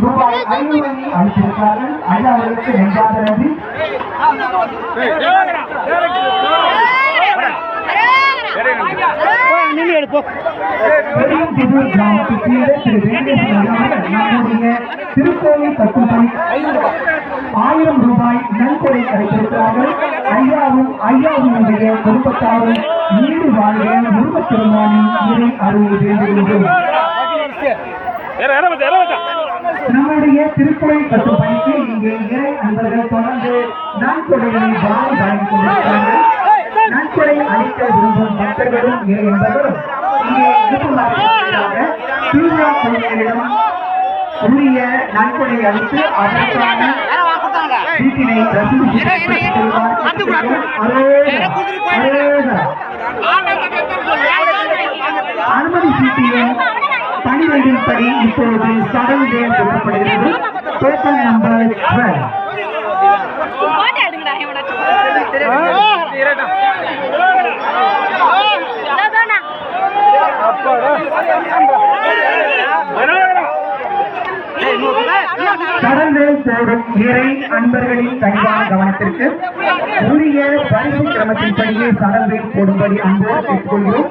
ரூபாய் 500 அளித்திருக்கிறார்கள். ஐயா அவர்களுக்கு நெஞ்சார்ந்த நன்றி. பெரியதிரு கிராமத்தைச் சேர்ந்த திரு வெங்கடேசன் நம்முடைய திருக்கோவில் கட்டுப்படி 1000 ரூபாய் நன்கொடை அளித்திருக்கிறார்கள். ஐயாவுடைய குடும்பத்தாரும் நீடு வாழ்க முருகப் பெருமானின் இறை அருளை வேண்டுகின்றோம். நம்முடைய திருக்கோவில் கட்டுப்பணிக்கு இங்கே இறை அன்பர்கள் தொடர்ந்து நன்கொடைகளை வழங்கிக் கொண்டிருக்கிறார்கள். நன்கொடை அளிக்க விரும்பும் பக்தர்களும் இறை என்பவரும் இங்கே இருப்பதாக திருவிழா குழுவினரிடம் உரிய நன்கொடை அளித்து அதற்கான வீட்டினை அனுமதி சீட்டியின் 12 படி இப்பொழுது சடங்கு சொல்லப்படுகிறது. Token number 12. கடலில் போடும் இறை அன்பர்களின் கனிவான கவனத்திற்கு உரிய பரிசு கிரமத்தின்படியே சடங்கில் போடும்படி அன்போடு கேட்டுக்கொள்கிறோம்.